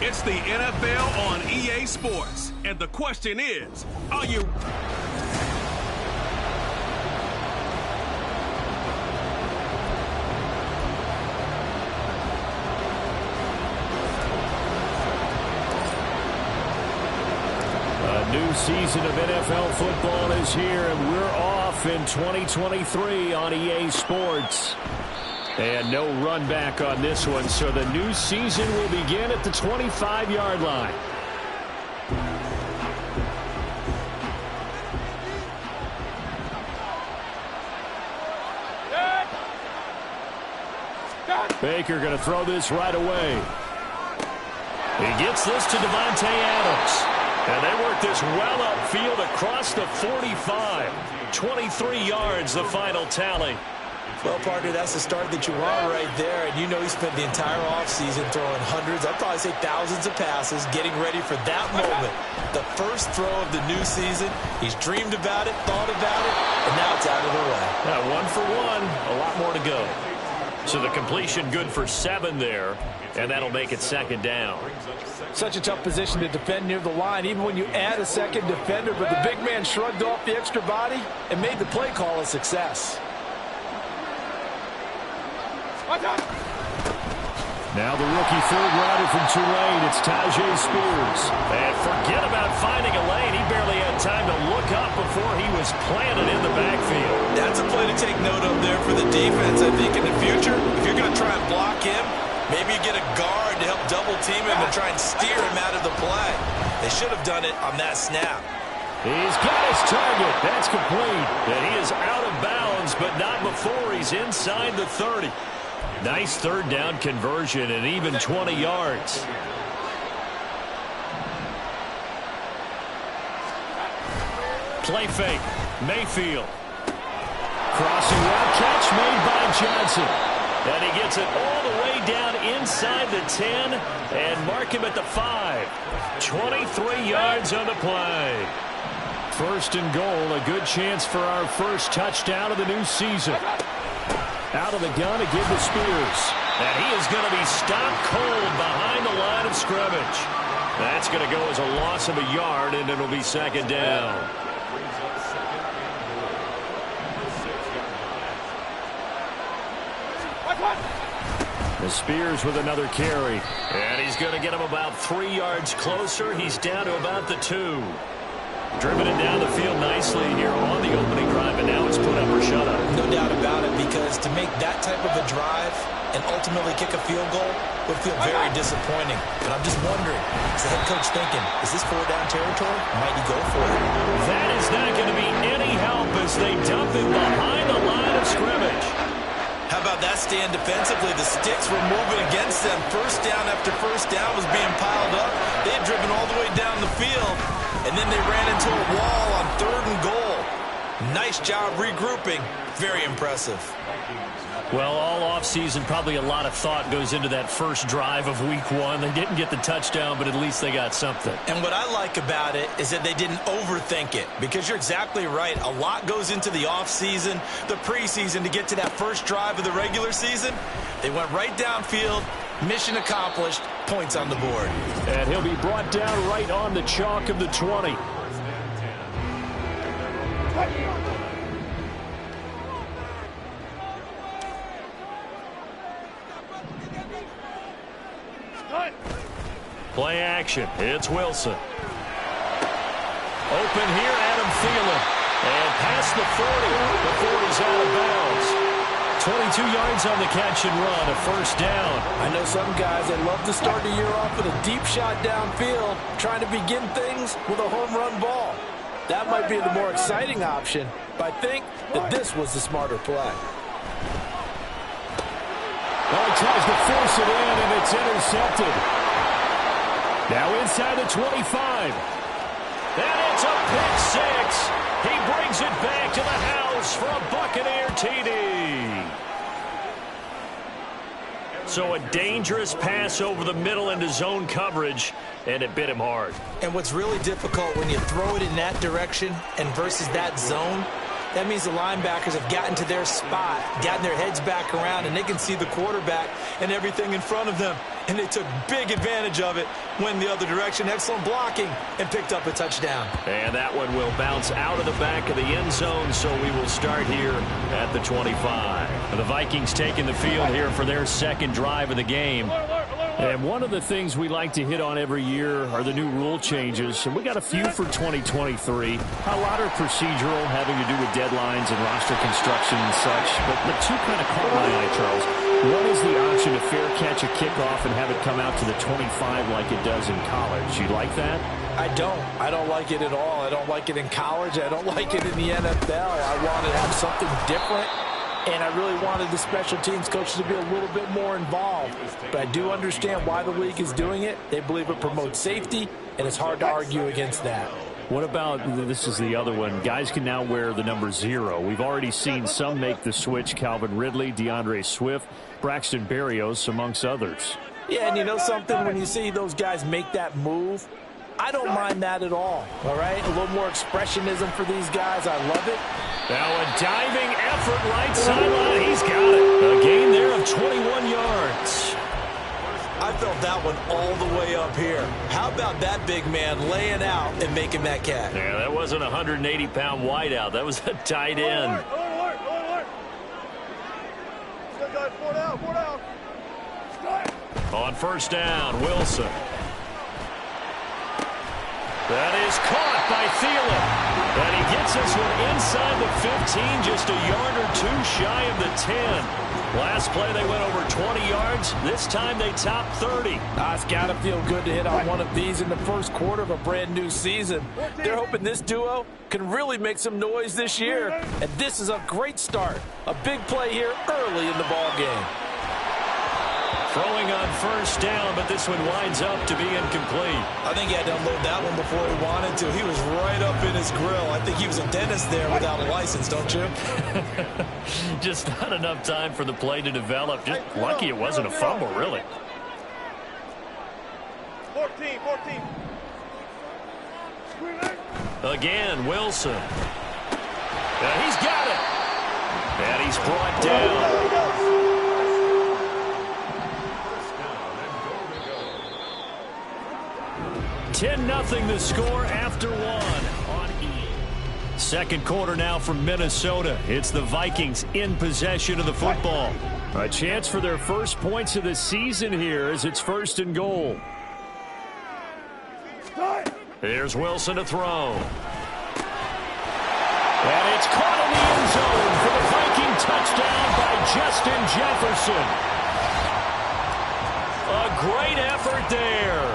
It's the NFL on EA Sports, and the question is, are you... A new season of NFL football is here, and we're off in 2023 on EA Sports. And no run back on this one, so the new season will begin at the 25-yard line. Baker going to throw this right away. He gets this to Devontae Adams. And they work this well upfield across the 45. 23 yards, the final tally. Well, partner, that's the start that you want right there. And you know he spent the entire offseason throwing hundreds, I'd probably say thousands of passes, getting ready for that moment. The first throw of the new season. He's dreamed about it, thought about it, and now it's out of the way. Yeah, 1 for 1, a lot more to go. So the completion good for 7 there, and that'll make it second down. Such a tough position to defend near the line, even when you add a second defender, but the big man shrugged off the extra body and made the play call a success. Now the rookie third rounder from Tulane, it's Tajay Spears. And forget about finding a lane. He barely had time to look up before he was planted in the backfield. That's a play to take note of there for the defense, I think, in the future. If you're going to try and block him, maybe you get a guard to help double team him and try and steer him out of the play. They should have done it on that snap. He's got his target. That's complete. And he is out of bounds, but not before he's inside the 30. Nice third down conversion and even 20 yards. Play fake. Mayfield. Crossing route catch made by Johnson. And he gets it all the way down inside the 10 and mark him at the 5. 23 yards on the play. First and goal, a good chance for our first touchdown of the new season. Out of the gun again to Spears. And he is going to be stopped cold behind the line of scrimmage. That's going to go as a loss of a yard, and it'll be second down. The Spears with another carry. And he's going to get him about 3 yards closer. He's down to about the 2. Driven it down the field nicely here on the opening drive, and now it's put up or shut up. No doubt about it, because to make that type of a drive and ultimately kick a field goal would feel very disappointing. But I'm just wondering, is the head coach thinking, is this 4-down territory? Might he go for it? That is not going to be any help as they dump him behind the line of scrimmage. How about that stand defensively? The sticks were moving against them. First down after first down was being piled up. They had driven all the way down the field, and then they ran into a wall on 3rd and goal. Nice job regrouping. Very impressive. Well, all offseason, probably a lot of thought goes into that first drive of week 1. They didn't get the touchdown, but at least they got something. And what I like about it is that they didn't overthink it, because you're exactly right. A lot goes into the offseason, the preseason, to get to that first drive of the regular season. They went right downfield, mission accomplished, points on the board. And he'll be brought down right on the chalk of the 20. Play action. It's Wilson. Open here, Adam Thielen. And past the 40 before he's out of bounds. 22 yards on the catch and run, a first down. I know some guys that love to start the year off with a deep shot downfield, trying to begin things with a home run ball. That might be the more exciting option, but I think that this was the smarter play. Well, he tries to force it in, and it's intercepted. Now inside the 25. And it's a pick six. He brings it back to the house for a Buccaneer TD. So a dangerous pass over the middle into zone coverage, and it bit him hard. And what's really difficult when you throw it in that direction and versus that zone, that means the linebackers have gotten to their spot, gotten their heads back around, and they can see the quarterback and everything in front of them. And they took big advantage of it, went the other direction, excellent blocking, and picked up a touchdown. And that one will bounce out of the back of the end zone, so we will start here at the 25. The Vikings taking the field here for their second drive of the game. And one of the things we like to hit on every year are the new rule changes. And we got a few for 2023. A lot are procedural, having to do with deadlines and roster construction and such. But two kind of caught my eye, Charles. One is the option to fair catch a kickoff and have it come out to the 25 like it does in college. You like that? I don't. I don't like it at all. I don't like it in college. I don't like it in the NFL. I want to have something different. And I really wanted the special teams coaches to be a little bit more involved. But I do understand why the league is doing it. They believe it promotes safety, and it's hard to argue against that. What about, this is the other one, guys can now wear the number 0. We've already seen some make the switch, Calvin Ridley, DeAndre Swift, Braxton Berrios, amongst others. Yeah, and you know something? When you see those guys make that move, I don't mind that at all right? A little more expressionism for these guys. I love it. Now a diving effort right sideline. He's got it. A gain there of 21 yards. I felt that one all the way up here. How about that big man laying out and making that catch? Yeah, that wasn't a 180-pound wideout. That was a tight end. On first down, Wilson. That is caught by Thielen. And he gets this one inside the 15, just a yard or two shy of the 10. Last play, they went over 20 yards. This time, they topped 30. It's got to feel good to hit on one of these in the first quarter of a brand-new season. They're hoping this duo can really make some noise this year. And this is a great start. A big play here early in the ball game. Throwing on first down, but this one winds up to be incomplete. I think he had to unload that one before he wanted to. He was right up in his grill. I think he was a dentist there without a license, don't you? Just not enough time for the play to develop. Just lucky it wasn't a fumble, really. 14. Again, Wilson. And he's got it. And he's brought down. 10-0 the score after one on E. Second quarter now from Minnesota. It's the Vikings in possession of the football. A chance for their first points of the season here as it's first and goal. Here's Wilson to throw. And it's caught in the end zone for the Viking touchdown by Justin Jefferson. A great effort there.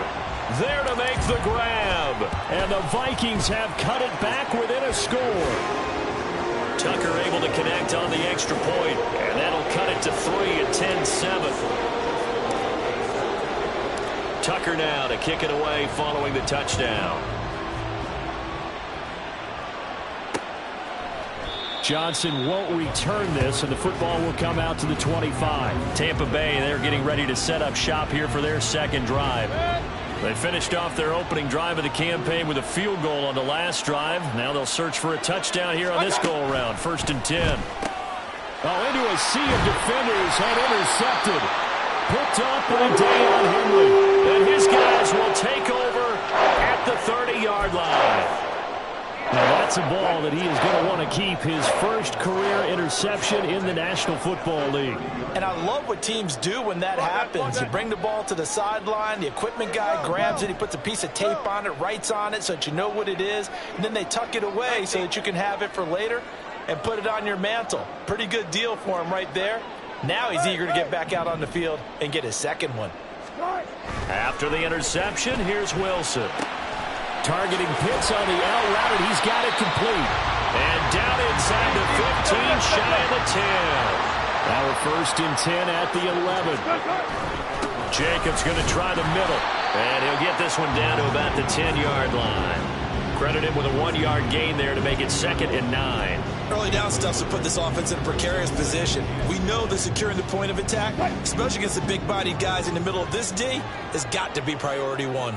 There to make the grab. And the Vikings have cut it back within a score. Tucker able to connect on the extra point. And that'll cut it to 3 at 10-7. Tucker now to kick it away following the touchdown. Johnson won't return this, and the football will come out to the 25. Tampa Bay, they're getting ready to set up shop here for their second drive. They finished off their opening drive of the campaign with a field goal on the last drive. Now they'll search for a touchdown here on this go-around. 1st and 10. Into a sea of defenders and intercepted. Picked up by Deion Henley. And his guys will take over at the 30-yard line. Now that's a ball that he is going to want to keep, his first career interception in the National Football League. And I love what teams do when that happens. You bring the ball to the sideline, the equipment guy grabs it, he puts a piece of tape on it, writes on it so that you know what it is, and then they tuck it away so that you can have it for later and put it on your mantle. Pretty good deal for him right there. Now he's eager to get back out on the field and get his second one. After the interception, here's Wilson. Targeting Pitts on the L route, and he's got it complete. And down inside the 15, shy of the 10. Now we're 1st and 10 at the 11. Jacobs going to try the middle. And he'll get this one down to about the 10-yard line. Credit him with a 1-yard gain there to make it 2nd and 9. Early down stuff to put this offense in a precarious position. We know that securing the point of attack, especially against the big-bodied guys in the middle of this D, has got to be priority 1.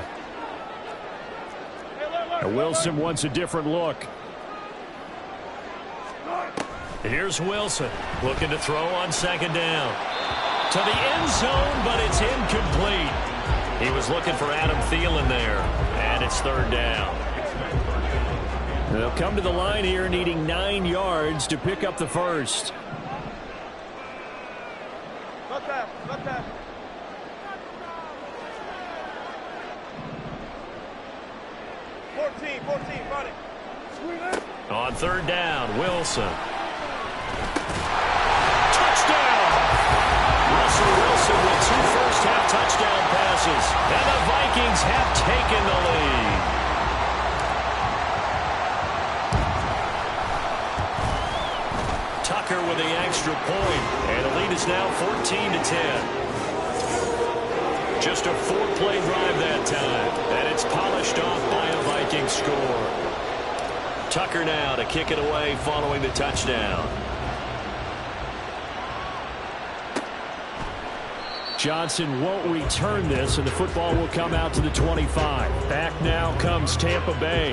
And Wilson wants a different look. Here's Wilson looking to throw on 2nd down. To the end zone, but it's incomplete. He was looking for Adam Thielen there, and it's 3rd down. They'll come to the line here needing 9 yards to pick up the first. Look that. 14, run it. On 3rd down, Wilson. Touchdown! Russell Wilson with 2 first-half touchdown passes, and the Vikings have taken the lead. Tucker with the extra point, and the lead is now 14-10. Just a 4-play drive that time, and it's polished off by a Viking score. Tucker now to kick it away following the touchdown. Johnson won't return this, and the football will come out to the 25. Back now comes Tampa Bay.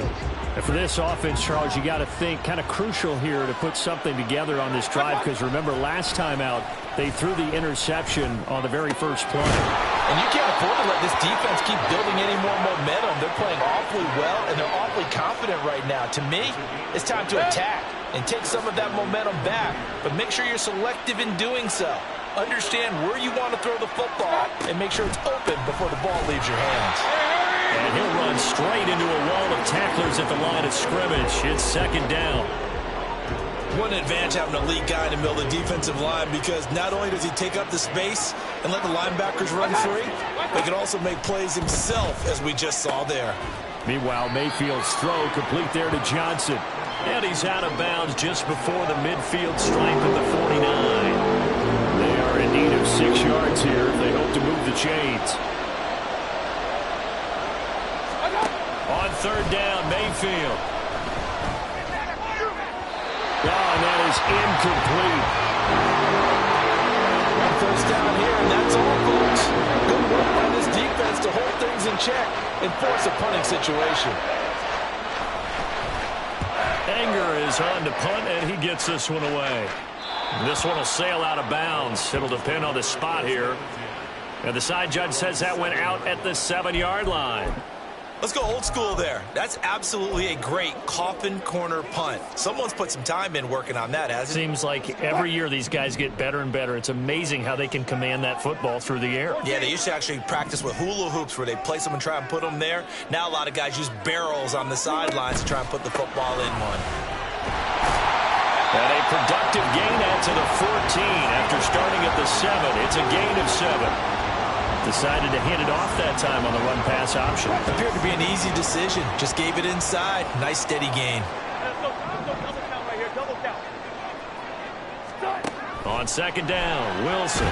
And for this offense, Charles, you got to think kind of crucial here to put something together on this drive, because remember last time out they threw the interception on the very first play. And you can't afford to let this defense keep building any more momentum. They're playing awfully well, and they're awfully confident right now. To me, it's time to attack and take some of that momentum back, but make sure you're selective in doing so. Understand where you want to throw the football and make sure it's open before the ball leaves your hands. And he'll run straight into a wall of tacklers at the line of scrimmage. It's 2nd down. One advantage having an elite guy in the middle of the defensive line, because not only does he take up the space and let the linebackers run free, but he can also make plays himself, as we just saw there. Meanwhile, Mayfield's throw complete there to Johnson. And he's out of bounds just before the midfield stripe of the 49. They are in need of 6 yards here if they hope to move the chains. On 3rd down, Mayfield. And that is incomplete. One first down here, and that's all, folks. Good work by this defense to hold things in check and force a punting situation. Anger is on to punt, and he gets this one away. This one will sail out of bounds. It'll depend on the spot here. And the side judge says that went out at the 7-yard line. Let's go old school there. That's absolutely a great coffin corner punt. Someone's put some time in working on that, hasn't it? Seems like every year these guys get better and better. It's amazing how they can command that football through the air. Yeah, they used to actually practice with hula hoops where they place them and try and put them there. Now a lot of guys use barrels on the sidelines to try and put the football in one. And a productive gain out to the 14 after starting at the 7. It's a gain of 7. Decided to hand it off that time on the run-pass option. Appeared to be an easy decision. Just gave it inside. Nice, steady gain. On 2nd down, Wilson.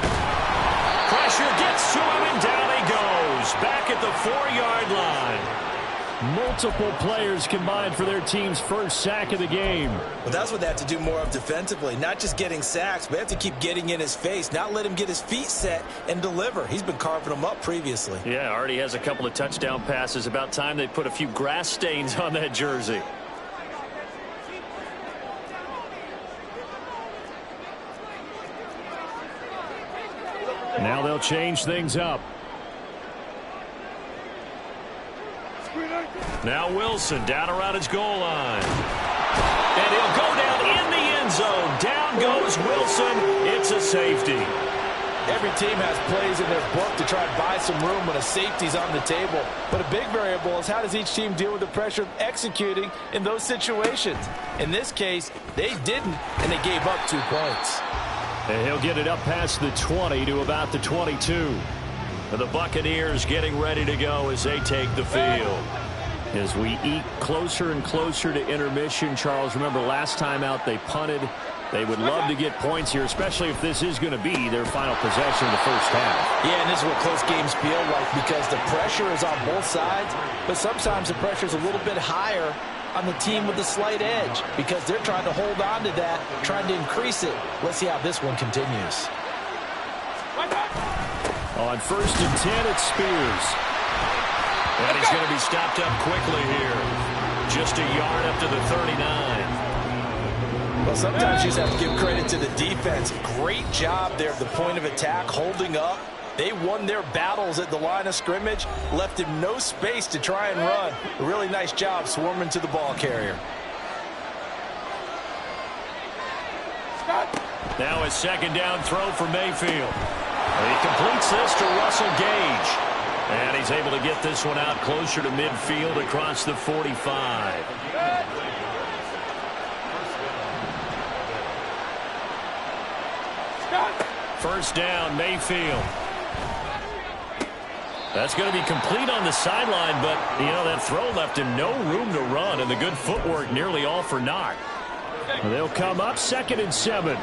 Pressure gets to him, and down he goes. Back at the 4-yard line. Multiple players combined for their team's first sack of the game. Well, that's what they have to do more of defensively. Not just getting sacks, but they have to keep getting in his face. Not let him get his feet set and deliver. He's been carving them up previously. Yeah, already has a couple of touchdown passes. About time they put a few grass stains on that jersey. Now they'll change things up. Now Wilson down around his goal line. And he'll go down in the end zone. Down goes Wilson. It's a safety. Every team has plays in their book to try and buy some room when a safety's on the table. But a big variable is how does each team deal with the pressure of executing in those situations. In this case, they didn't, and they gave up 2 points. And he'll get it up past the 20 to about the 22. And the Buccaneers getting ready to go as they take the field. As we eke closer and closer to intermission, Charles, remember last time out they punted They would love to get points here, especially if this is going to be their final possession of the first half. Yeah, and this is what close games feel like because the pressure is on both sides, but sometimes the pressure is a little bit higher on the team with the slight edge because they're trying to hold on to that, trying to increase it. Let's see how this one continues. On 1st and 10, it's Spears. And he's going to be stopped up quickly here. Just a yard up to the 39. Well, sometimes you just have to give credit to the defense. Great job there at the point of attack, holding up. They won their battles at the line of scrimmage, left him no space to try and run. A really nice job swarming to the ball carrier. Now a 2nd down throw for Mayfield. He completes this to Russell Gage. And he's able to get this one out closer to midfield across the 45. First down, Mayfield. That's going to be complete on the sideline, but, you know, that throw left him no room to run, and the good footwork nearly all for naught. They'll come up 2nd and 7.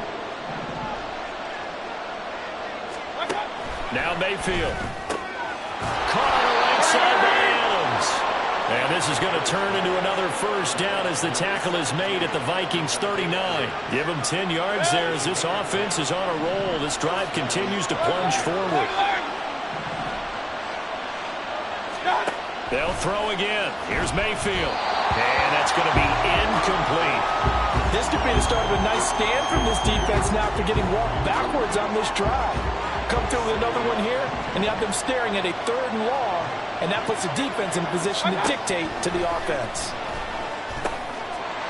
Now Mayfield. Caught on the right side by Adams. And this is going to turn into another first down as the tackle is made at the Vikings 39. Give them 10 yards there as this offense is on a roll. This drive continues to plunge forward. They'll throw again. Here's Mayfield. And that's going to be incomplete. This could be the start of a nice stand from this defense now after getting walked backwards on this drive. Come through with another one here, and you have them staring at a 3rd and long, and that puts the defense in position to dictate to the offense.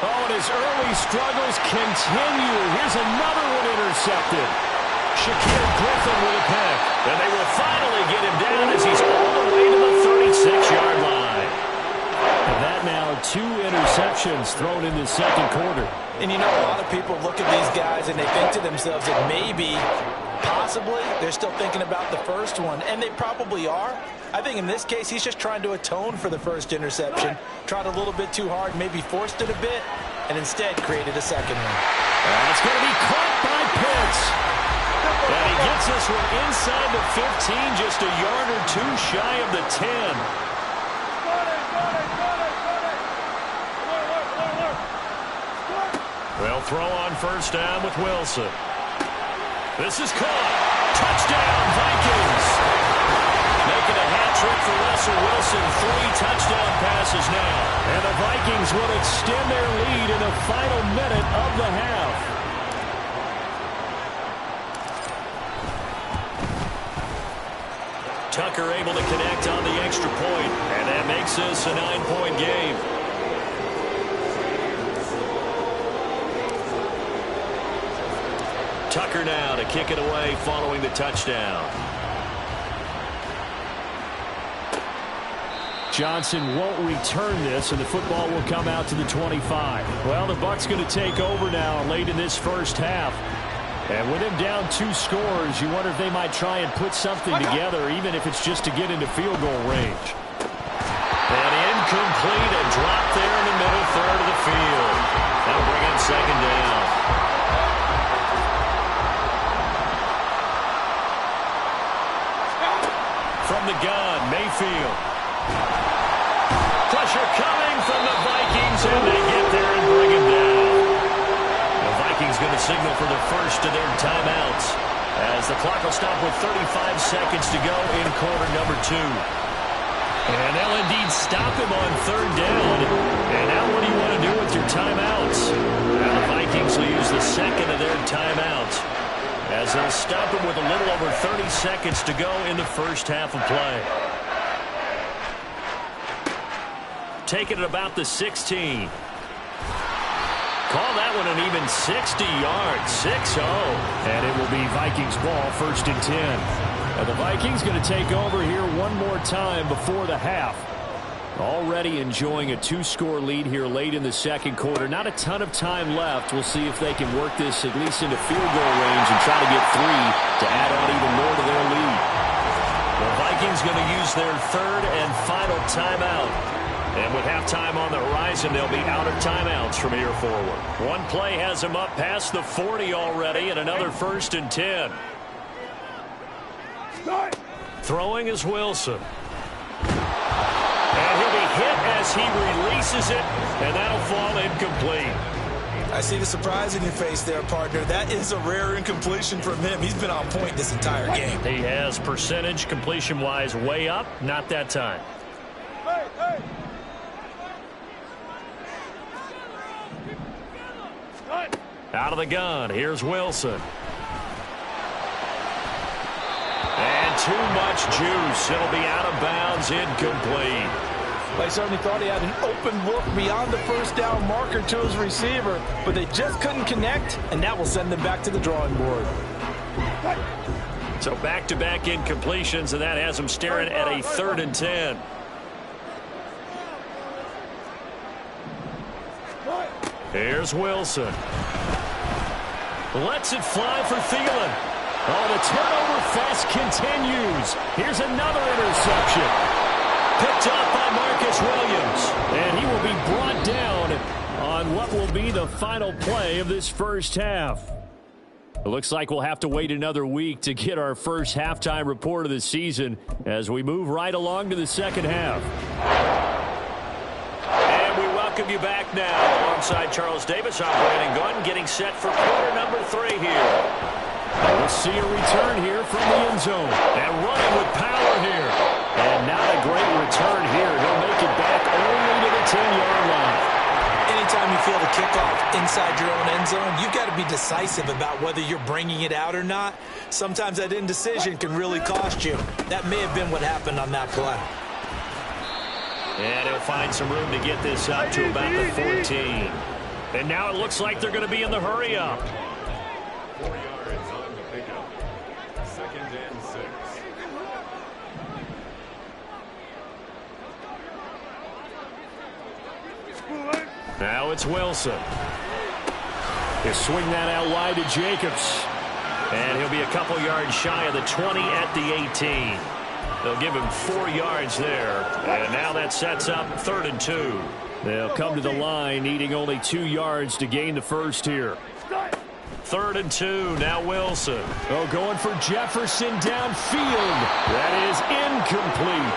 Oh, and his early struggles continue. Here's another one intercepted. Shaquille Griffin with a pick. And they will finally get him down as he's all the way to the 36-yard line. And that now 2 interceptions thrown in the 2nd quarter. And you know, a lot of people look at these guys and they think to themselves that maybe, possibly, they're still thinking about the first one. And they probably are. I think in this case, he's just trying to atone for the first interception. Tried a little bit too hard, maybe forced it a bit, and instead created a 2nd one. And it's going to be caught by Pitts. And he gets this one inside the 15, just a yard or 2 shy of the 10. They'll throw on first down with Wilson. This is caught. Touchdown, Vikings. Making a hat trick for Russell Wilson. 3 touchdown passes now. And the Vikings will extend their lead in the final minute of the half. Tucker able to connect on the extra point, and that makes this a 9-point game. Tucker now to kick it away following the touchdown. Johnson won't return this, and the football will come out to the 25. Well, the Bucs going to take over now late in this first half. And with him down 2 scores, you wonder if they might try and put something together, even if it's just to get into field goal range. And incomplete, and dropped there in the middle third of the field. That'll bring in 2nd down. From the gun, Mayfield. Pressure coming from the Vikings, and they get there and bring him down. The Vikings going to signal for the first of their timeouts as the clock will stop with 35 seconds to go in quarter number 2. And they'll indeed stop him on 3rd down. And now what do you want to do with your timeouts? Well, the Vikings will use the 2nd of their timeouts as they'll stop him with a little over 30 seconds to go in the first half of play. Taking it about the 16. Call that one an even 60 yards, 6-0. And it will be Vikings ball, 1st and 10. And the Vikings going to take over here one more time before the half. Already enjoying a 2-score lead here late in the 2nd quarter. Not a ton of time left. We'll see if they can work this at least into field goal range and try to get 3 to add on even more to their lead. The Vikings going to use their 3rd and final timeout And with halftime on the horizon, they'll be out of timeouts from here forward. One play has them up past the 40 already, and another 1st and 10. Throwing is Wilson. And he'll be hit as he releases it, and that'll fall incomplete. I see the surprise in your face there, partner. That is a rare incompletion from him. He's been on point this entire game. He has percentage completion-wise way up, not that time. Out of the gun, here's Wilson. And too much juice. It'll be out of bounds, incomplete. I certainly thought he had an open look beyond the first down marker to his receiver, but they just couldn't connect, and that will send them back to the drawing board. So back-to-back incompletions, and that has them staring at a 3rd and 10. Here's Wilson. Lets it fly for Thielen. Oh, the turnover fest continues. Here's another interception. Picked up by Marcus Williams. And he will be brought down on what will be the final play of this first half. It looks like we'll have to wait another week to get our first halftime report of the season as we move right along to the second half. And we welcome you back now alongside Charles Davis. I'm Brandon Gunn getting set for quarter number 3 here. We'll see a return here from the end zone. And running with power here. And not a great return here. He'll make it back only to the 10-yard line. Anytime you feel the kickoff inside your own end zone, you've got to be decisive about whether you're bringing it out or not. Sometimes that indecision can really cost you. That may have been what happened on that play. And he'll find some room to get this up to about the 14. And now it looks like they're going to be in the hurry-up. 4 yards on the pickup. 2nd and 6. Now it's Wilson. He'll swing that out wide to Jacobs. And he'll be a couple yards shy of the 20 at the 18. They'll give him 4 yards there. And now that sets up 3rd and 2. They'll come to the line needing only 2 yards to gain the first here. 3rd and 2. Now Wilson. Oh, going for Jefferson downfield. That is incomplete.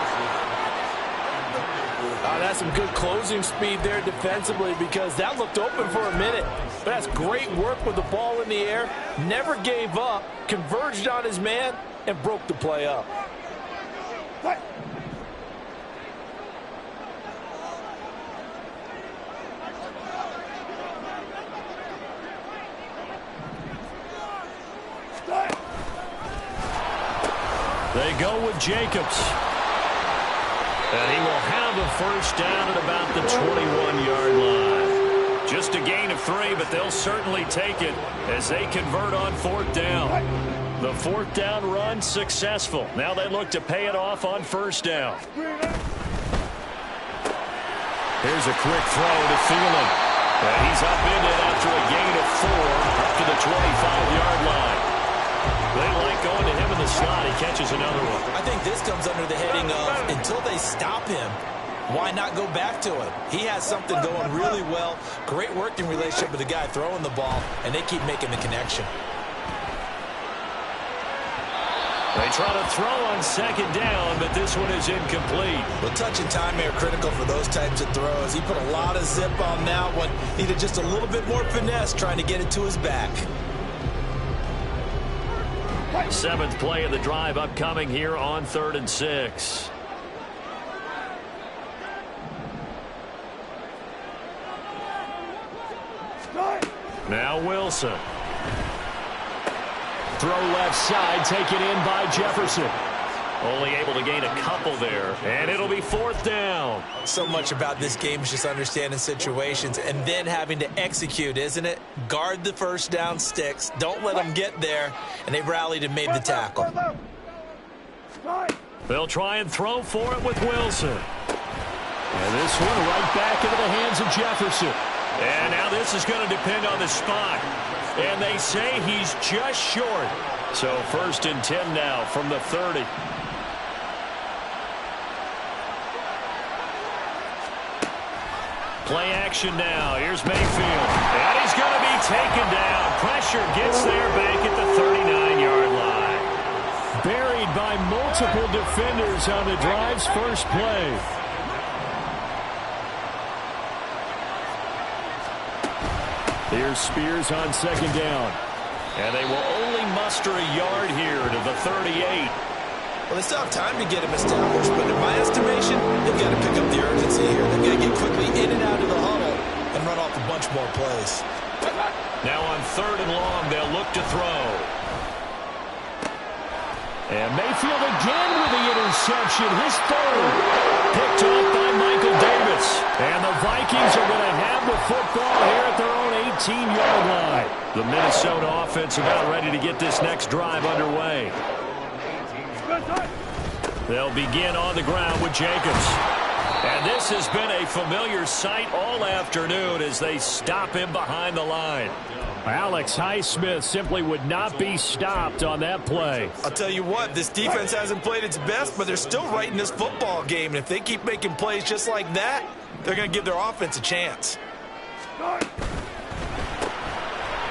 That's some good closing speed there defensively because that looked open for a minute. But that's great work with the ball in the air. Never gave up, converged on his man, and broke the play up. They go with Jacobs. And he will have a first down at about the 21-yard line. Just a gain of 3, but they'll certainly take it as they convert on 4th down. The 4th down run successful. Now they look to pay it off on 1st down. Here's a quick throw to Thielen. And he's up in it after a gain of 4 up to the 25-yard line. They like going to him in the slot. He catches another one. I think this comes under the heading of until they stop him, why not go back to him? He has something going really well. Great working relationship with the guy throwing the ball, and they keep making the connection. They try to throw on 2nd down, but this one is incomplete. Well, touch and time are critical for those types of throws. He put a lot of zip on that one. Needed just a little bit more finesse trying to get it to his back. 7th play of the drive upcoming here on 3rd and 6. Now Wilson. Throw left side, taken in by Jefferson. Only able to gain a couple there, and it'll be 4th down. So much about this game is just understanding situations and then having to execute, isn't it? Guard the first down sticks. Don't let them get there, and they rallied and made the tackle. They'll try and throw for it with Wilson. And this one right back into the hands of Jefferson. And now this is going to depend on the spot. And they say he's just short. So 1st and 10 now from the 30. Play action now. Here's Mayfield. And he's going to be taken down. Pressure gets there back at the 39-yard line. Buried by multiple defenders on the drive's first play. Here's Spears on second down. And they will only muster a yard here to the 38. Well, they still have time to get him established, but in my estimation, they've got to pick up the urgency here. They've got to get quickly in and out of the huddle and run off a bunch more plays. Now on third and long, they'll look to throw. And Mayfield again with the interception, his third. Picked off by Michael Davis. And the Vikings are going to have the football here at their own 18-yard line. The Minnesota offense about ready to get this next drive underway. They'll begin on the ground with Jacobs. And this has been a familiar sight all afternoon as they stop him behind the line. Alex Highsmith simply would not be stopped on that play. I'll tell you what, this defense hasn't played its best, but they're still right in this football game. And if they keep making plays just like that, they're going to give their offense a chance.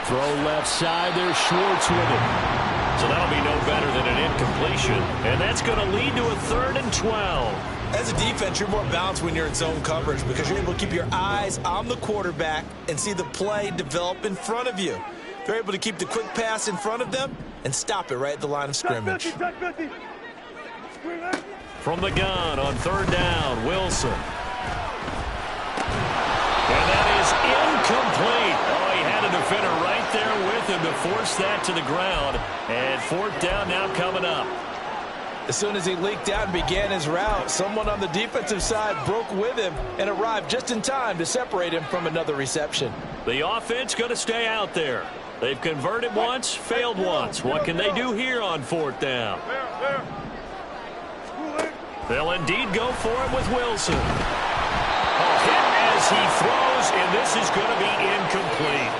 Throw left side, there's Schwartz with it. So that'll be no better than an incompletion. And that's going to lead to a 3rd and 12. As a defense, you're more balanced when you're in zone coverage because you're able to keep your eyes on the quarterback and see the play develop in front of you. They're able to keep the quick pass in front of them and stop it right at the line of scrimmage. From the gun on 3rd down, Wilson. And that is incomplete. Oh, he had a defender right there with him to force that to the ground. And 4th down now coming up. As soon as he leaked out and began his route, someone on the defensive side broke with him and arrived just in time to separate him from another reception. The offense going to stay out there. They've converted once, failed once. What can they do here on 4th down? They'll indeed go for it with Wilson. A hit as he throws, and this is going to be incomplete.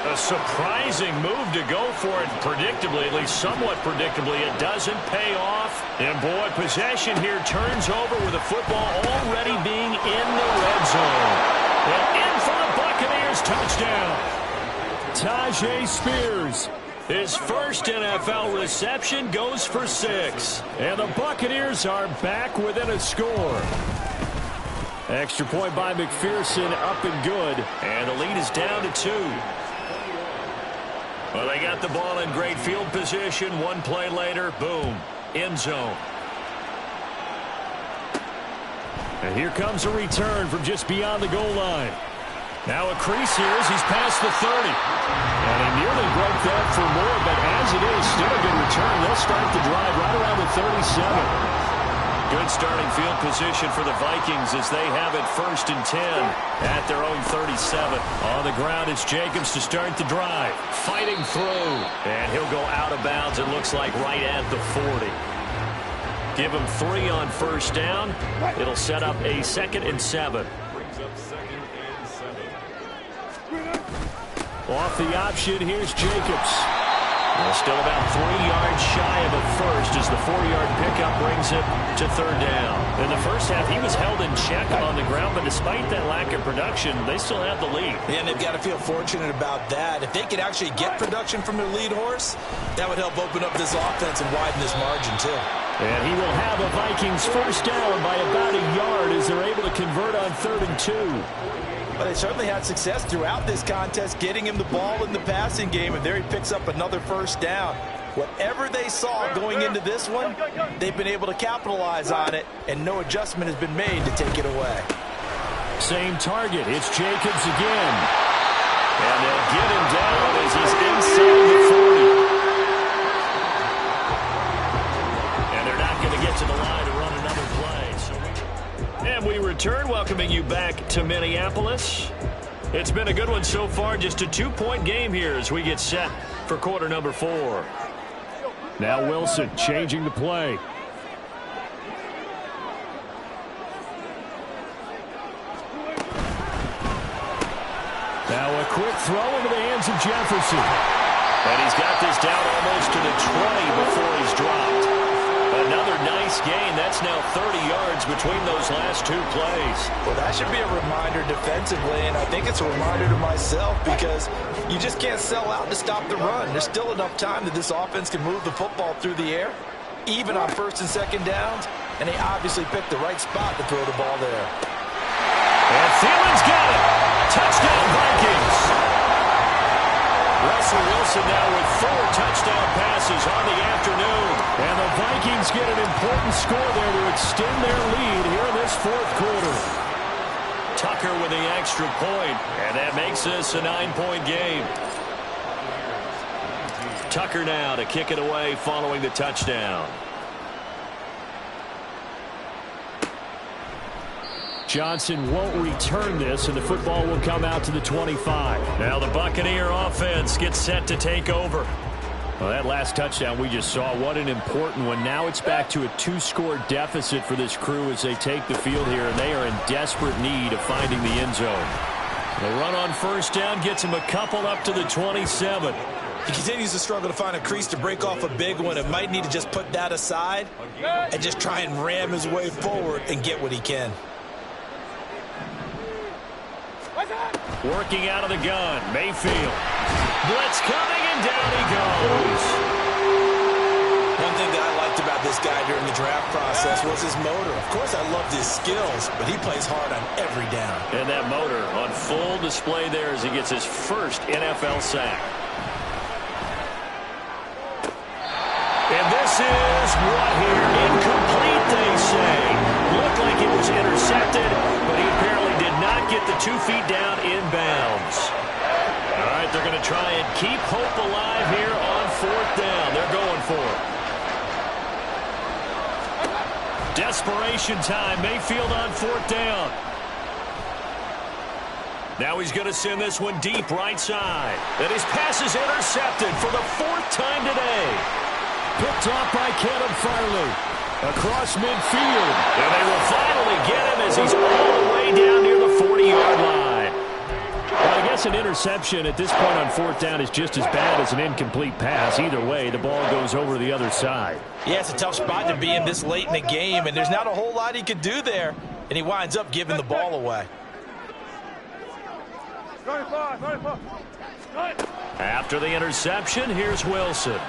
A surprising move to go for it predictably, at least somewhat predictably. It doesn't pay off. And, boy, possession here turns over with the football already being in the red zone. And in for the Buccaneers touchdown. Tajay Spears. His first NFL reception goes for 6. And the Buccaneers are back within a score. Extra point by McPherson, up and good. And the lead is down to 2. Well, they got the ball in great field position. One play later, boom, end zone. And here comes a return from just beyond the goal line. Now a crease here as he's past the 30. And he nearly broke that for more, but as it is, still a good return. They'll start the drive right around the 37. Good starting field position for the Vikings as they have it 1st and 10 at their own 37. On the ground, it's Jacobs to start the drive. Fighting through. And he'll go out of bounds, it looks like, right at the 40. Give him 3 on 1st down. It'll set up a 2nd and 7. Brings up 2nd and 7. Off the option, here's Jacobs. Well, still about 3 yards shy of a first as the 4-yard pickup brings him to 3rd down. In the first half, he was held in check on the ground, but despite that lack of production, they still have the lead. And they've got to feel fortunate about that. If they could actually get production from their lead horse, that would help open up this offense and widen this margin, too. And he will have a Vikings 1st down by about a yard as they're able to convert on 3rd and 2. But they certainly had success throughout this contest getting him the ball in the passing game, and there he picks up another 1st down. Whatever they saw going into this one, they've been able to capitalize on it, and no adjustment has been made to take it away. Same target. It's Jacobs again. And they'll get him down as he's inside the 40. And they're not going to get to the line to run another play. And we return, welcoming you back to Minneapolis. It's been a good one so far, just a 2-point game here as we get set for quarter number 4. Now Wilson changing the play. Now a quick throw into the hands of Jefferson. And he's got this down almost to the 20 before he's dropped. Another nice nice gain. That's now 30 yards between those last two plays. Well, that should be a reminder defensively, and I think it's a reminder to myself because you just can't sell out to stop the run. There's still enough time that this offense can move the football through the air, even on first and second downs, and they obviously picked the right spot to throw the ball there. And Thielen's got it. Touchdown, Vikings. Russell Wilson now with 4 touchdown passes on the afternoon. And the Vikings get an important score there to extend their lead here in this fourth quarter. Tucker with the extra point, and that makes this a 9-point game. Tucker now to kick it away following the touchdown. Johnson won't return this, and the football will come out to the 25. Now the Buccaneer offense gets set to take over. Well, that last touchdown we just saw, what an important one. Now it's back to a 2-score deficit for this crew as they take the field here, and they are in desperate need of finding the end zone. The run on first down gets him a couple up to the 27. He continues to struggle to find a crease to break off a big one and might need to just put that aside and just try and ram his way forward and get what he can. Working out of the gun, Mayfield. Blitz coming, and down he goes. One thing that I liked about this guy during the draft process was his motor. Of course, I loved his skills, but he plays hard on every down. And that motor on full display there as he gets his first NFL sack. And this is what here? Incomplete, they say. Looked like it was intercepted, but he apparently did not get the 2 feet down inbounds. All right, they're going to try and keep hope alive here on fourth down. They're going for it. Desperation time. Mayfield on fourth down. Now he's going to send this one deep right side. And his pass is intercepted for the 4th time today. Picked off by Caleb Farley. Across midfield. And they will finally get him as he's all the way down near the 40-yard line. Well, I guess an interception at this point on fourth down is just as bad as an incomplete pass. Either way, the ball goes over the other side. Yeah, it's a tough spot to be in this late in the game, and there's not a whole lot he could do there, and he winds up giving the ball away. After the interception, here's Wilson.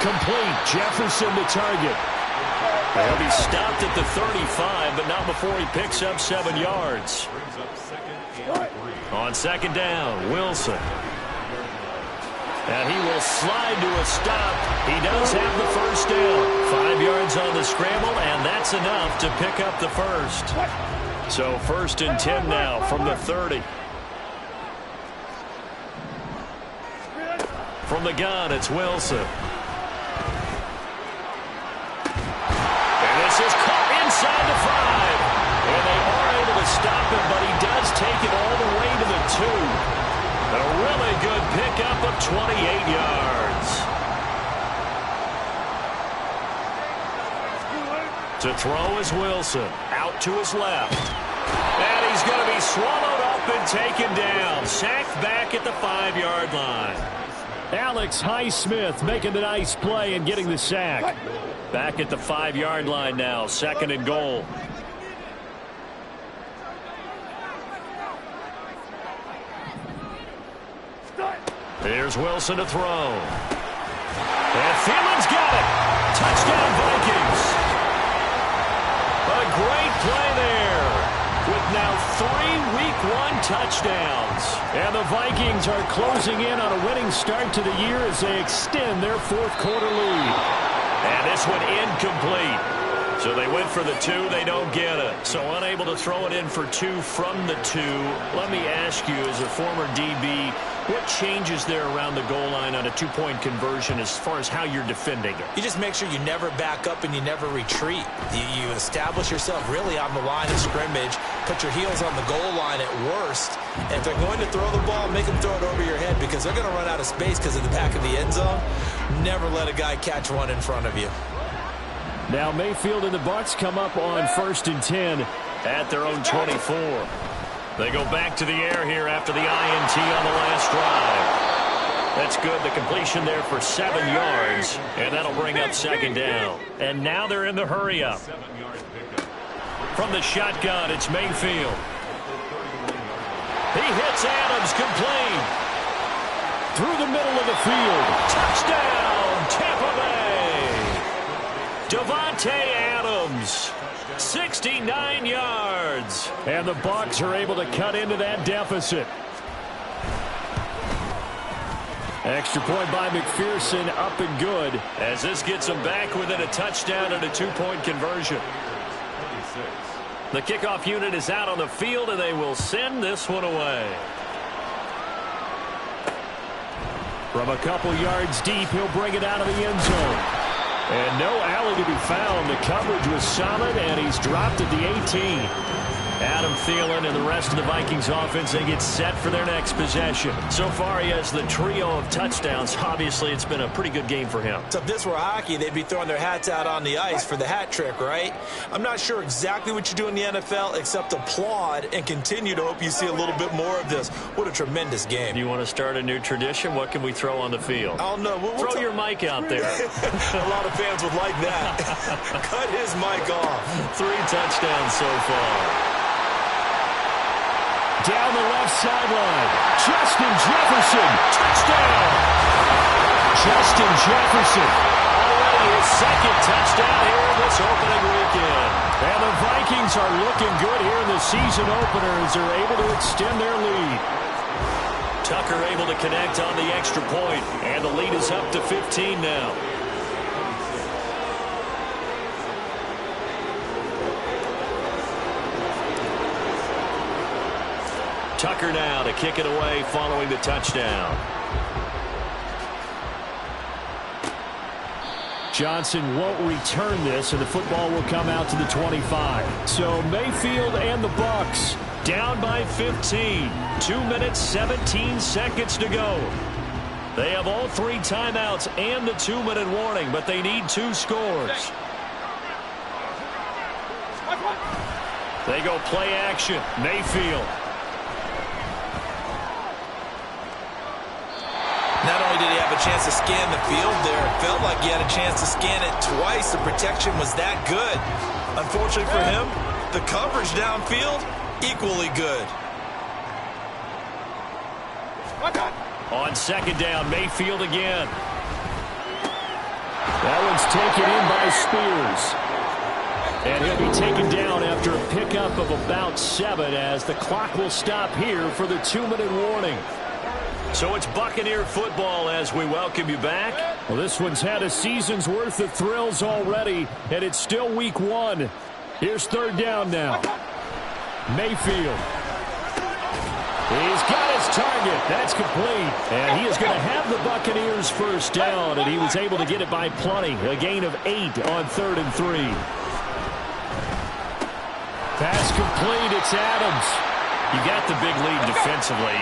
Complete. Jefferson to target. He'll be stopped at the 35, but not before he picks up 7 yards. On second down, Wilson. And he will slide to a stop. He does have the first down. 5 yards on the scramble, and that's enough to pick up the first. So 1st and 10 now from the 30. From the gun, it's Wilson. This is caught inside the 5. And they are able to stop him, but he does take it all the way to the 2. A really good pickup of 28 yards. To throw is Wilson. Out to his left. And he's going to be swallowed up and taken down. Sacked back at the 5-yard line. Alex Highsmith making the nice play and getting the sack. Back at the 5-yard line now, 2nd and goal. Here's Wilson to throw. And Thielen's got it. Touchdown, Vikings. A great play there. With now 3 Week 1 touchdowns. And the Vikings are closing in on a winning start to the year as they extend their 4th quarter lead. And this one incomplete. So they went for the 2. They don't get it. So unable to throw it in for 2 from the 2. Let me ask you, as a former DB, what changes there around the goal line on a 2-point conversion as far as how you're defending it? You just make sure you never back up and you never retreat. You establish yourself really on the line of scrimmage, put your heels on the goal line at worst, and if they're going to throw the ball, make them throw it over your head because they're going to run out of space because of the back of the end zone. Never let a guy catch one in front of you. Now Mayfield and the Bucs come up on 1st and 10 at their own 24. They go back to the air here after the INT on the last drive. That's good. The completion there for 7 yards, and that'll bring up second down. And now they're in the hurry-up. From the shotgun, it's Mayfield. He hits Adams complete. Through the middle of the field. Touchdown, Tampa Bay. Davante Adams, 69 yards. And the Bucs are able to cut into that deficit. Extra point by McPherson, up and good, as this gets them back within a touchdown and a 2-point conversion. The kickoff unit is out on the field, and they will send this one away. From a couple yards deep, he'll bring it out of the end zone. And no alley to be found. The coverage was solid, and he's dropped at the 18. Adam Thielen and the rest of the Vikings offense, they get set for their next possession. So far, he has the trio of touchdowns. Obviously, it's been a pretty good game for him. So if this were hockey, they'd be throwing their hats out on the ice for the hat trick, right? I'm not sure exactly what you do in the NFL except applaud and continue to hope you see a little bit more of this. What a tremendous game. You want to start a new tradition? What can we throw on the field? I don't know. Throw your mic out there. A lot of fans would like that. Cut his mic off. 3 touchdowns so far. Down the left sideline, Justin Jefferson, touchdown! Justin Jefferson, already his second touchdown here in this opening weekend. And the Vikings are looking good here in the season opener as they're able to extend their lead. Tucker able to connect on the extra point, and the lead is up to 15 now. Tucker now to kick it away following the touchdown. Johnson won't return this, and the football will come out to the 25. So Mayfield and the Bucs down by 15. 2 minutes, 17 seconds to go. They have all 3 timeouts and the 2-minute warning, but they need 2 scores. They go play action. Mayfield. Not only did he have a chance to scan the field there, it felt like he had a chance to scan it twice. The protection was that good. Unfortunately for him, the coverage downfield, equally good. On second down, Mayfield again. That one's taken in by Spears. And he'll be taken down after a pickup of about 7 as the clock will stop here for the 2-minute warning. So it's Buccaneer football as we welcome you back. Well, this one's had a season's worth of thrills already, and it's still week 1. Here's third down now. Mayfield. He's got his target. That's complete. And he is going to have the Buccaneers first down, and he was able to get it by plenty. A gain of 8 on 3rd and 3. Pass complete. It's Adams. You got the big lead defensively.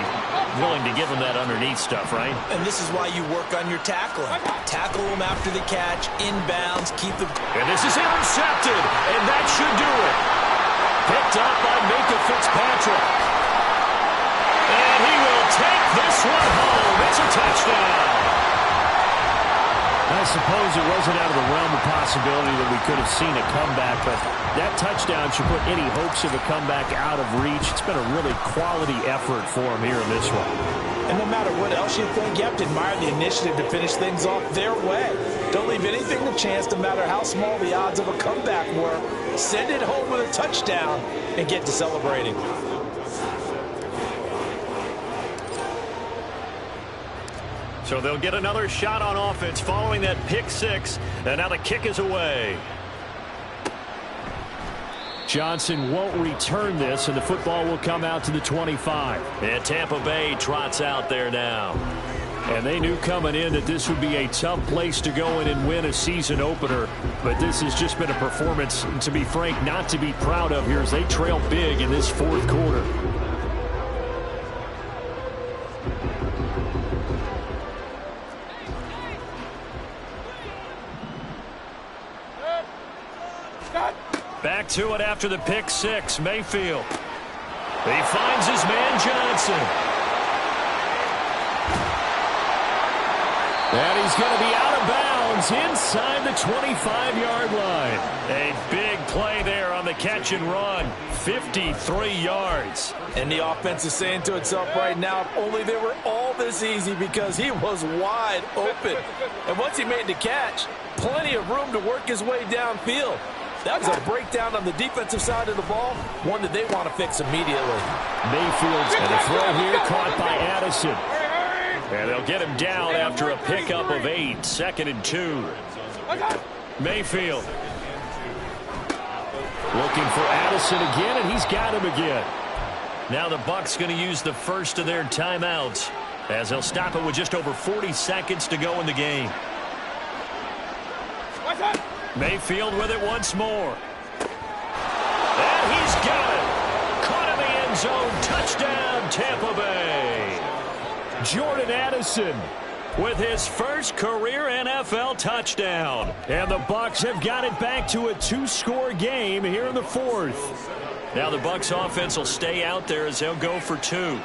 Willing to give him that underneath stuff, right? And this is why you work on your tackling. Tackle him after the catch, inbounds, keep the... And this is intercepted, and that should do it. Picked up by Minka Fitzpatrick. And he will take this one home. It's a touchdown. I suppose it wasn't out of the realm of possibility that we could have seen a comeback, but that touchdown should put any hopes of a comeback out of reach. It's been a really quality effort for him here in this one. And no matter what else you think, you have to admire the initiative to finish things off their way. Don't leave anything to chance, no matter how small the odds of a comeback were. Send it home with a touchdown and get to celebrating. So they'll get another shot on offense following that pick 6. And now the kick is away. Johnson won't return this, and the football will come out to the 25. And Tampa Bay trots out there now. And they knew coming in that this would be a tough place to go in and win a season opener. But this has just been a performance, to be frank, not to be proud of here as they trail big in this 4th quarter. Back to it after the pick 6. Mayfield. He finds his man Johnson. And he's going to be out of bounds inside the 25-yard line. A big play there on the catch and run. 53 yards. And the offense is saying to itself right now, if only they were all this easy, because he was wide open. And once he made the catch, plenty of room to work his way downfield. That was a breakdown on the defensive side of the ball, one that they want to fix immediately. Mayfield's going to throw here, caught by Addison. And they'll get him down after a pickup of 8, 2nd and 2. Mayfield looking for Addison again, and he's got him again. Now the Bucs going to use the first of their timeouts, as they'll stop it with just over 40 seconds to go in the game. Mayfield with it once more. And he's got it. Caught in the end zone. Touchdown, Tampa Bay. Jordan Addison with his first career NFL touchdown. And the Bucs have got it back to a 2-score game here in the 4th. Now the Bucs offense will stay out there as they'll go for 2.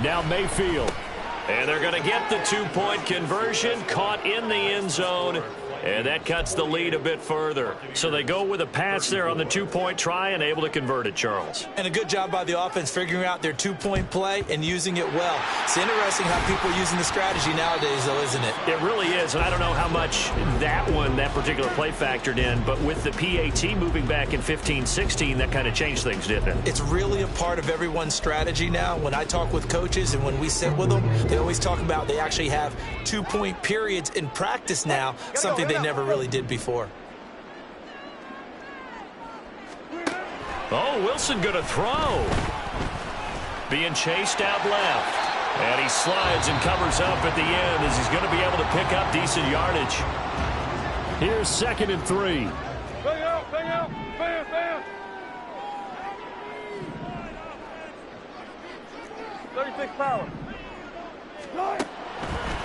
Now Mayfield. And they're going to get the 2-point conversion, caught in the end zone. And that cuts the lead a bit further. So they go with a pass there on the 2-point try and able to convert it, Charles. And a good job by the offense figuring out their 2-point play and using it well. It's interesting how people are using the strategy nowadays, though, isn't it? It really is, and I don't know how much that particular play factored in, but with the PAT moving back in 15-16, that kind of changed things, didn't it? It's really a part of everyone's strategy now. When I talk with coaches and when we sit with them, they always talk about they actually have 2-point periods in practice now, something they never really did before. Oh, Wilson going to throw. Being chased out left. And he slides and covers up at the end as he's going to be able to pick up decent yardage. Here's 2nd and 3. Bang out, bang out, bam, bam. 36 power.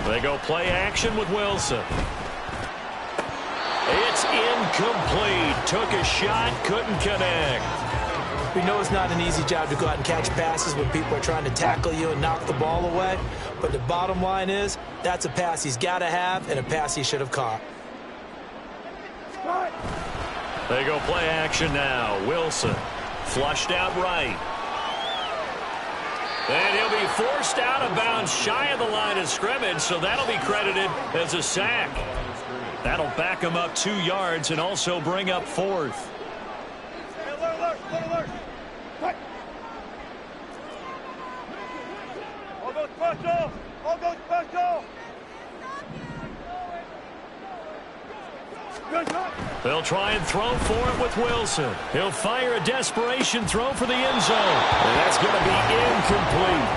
They go play action with Wilson. It's incomplete. Took a shot, couldn't connect. We know it's not an easy job to go out and catch passes when people are trying to tackle you and knock the ball away. But the bottom line is, that's a pass he's got to have and a pass he should have caught. They go play action now. Wilson flushed out right. And he'll be forced out of bounds shy of the line of scrimmage, so that'll be credited as a sack. That'll back him up 2 yards and also bring up 4th. All go special! All go special! They'll try and throw for it with Wilson. He'll fire a desperation throw for the end zone. And that's going to be incomplete.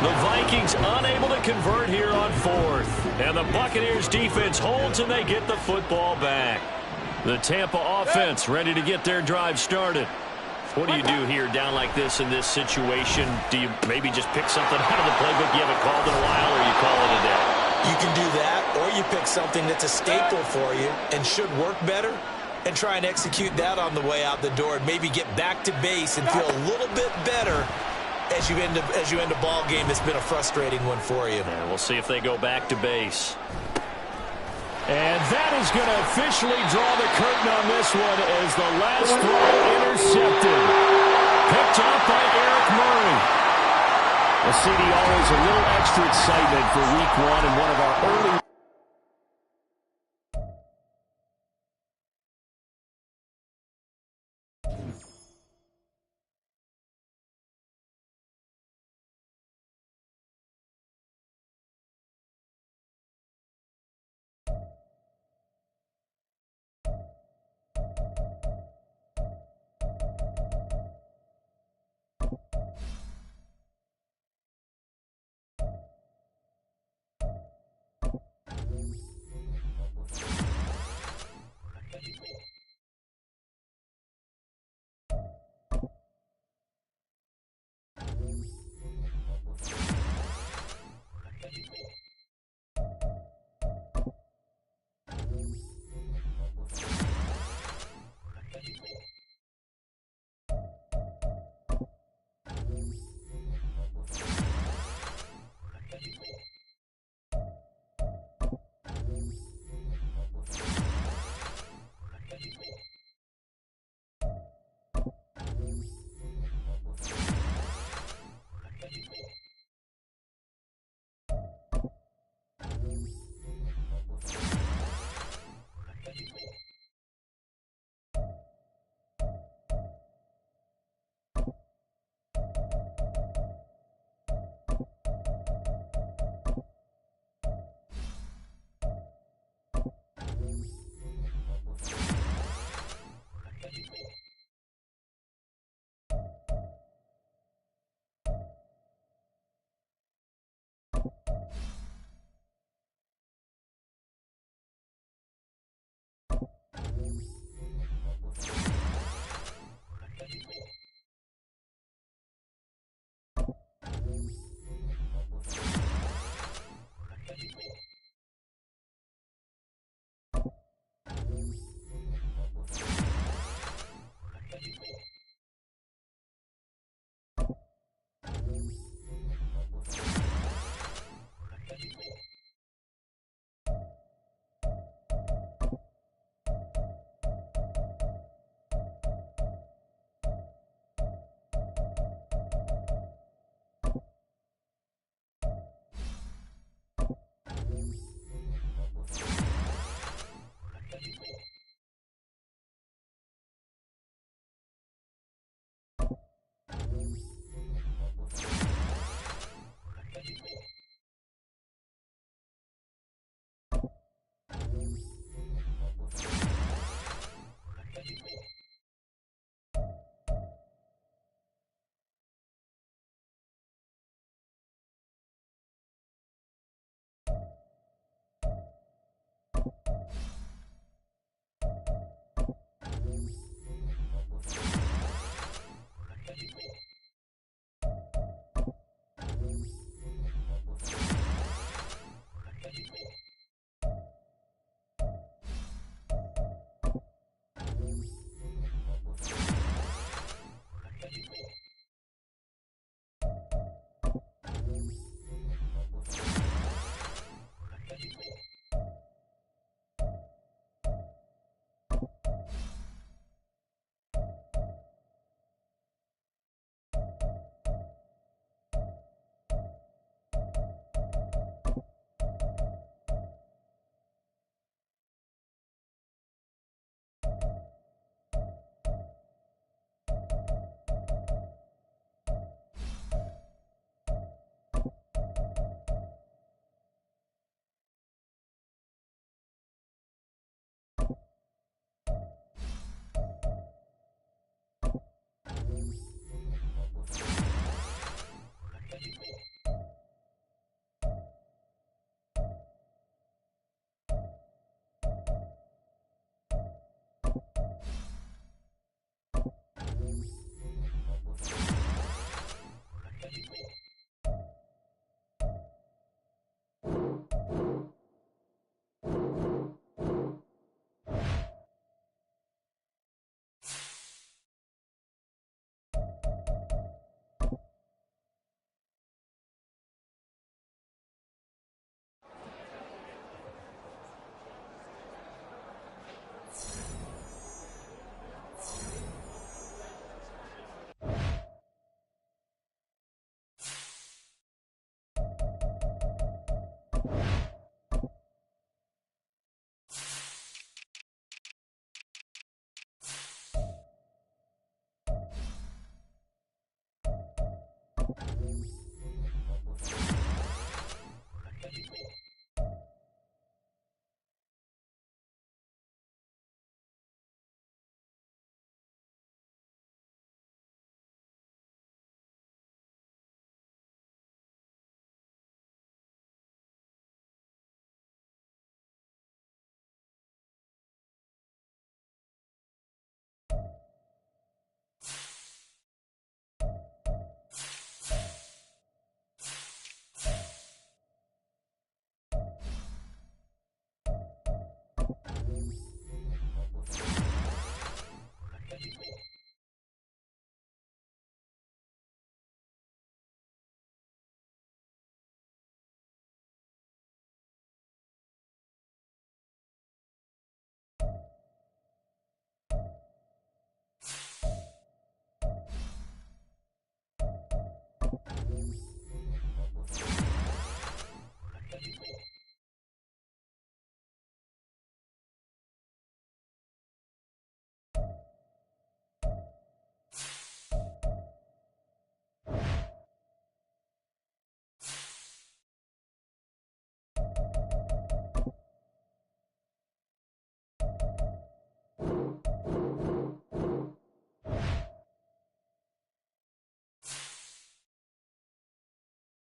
The Vikings unable to convert here on 4th. And the Buccaneers defense holds and they get the football back. The Tampa offense ready to get their drive started. What do you do here down like this in this situation? Do you maybe just pick something out of the playbook you haven't called in a while, or you call it a day? You can do that, or you pick something that's a staple for you and should work better and try and execute that on the way out the door and maybe get back to base and feel a little bit better as you end a ball game that's been a frustrating one for you. And we'll see if they go back to base. And that is going to officially draw the curtain on this one as the last throw intercepted. Picked off by Eric Murray. Well, CD, always a little extra excitement for week 1 and one of our early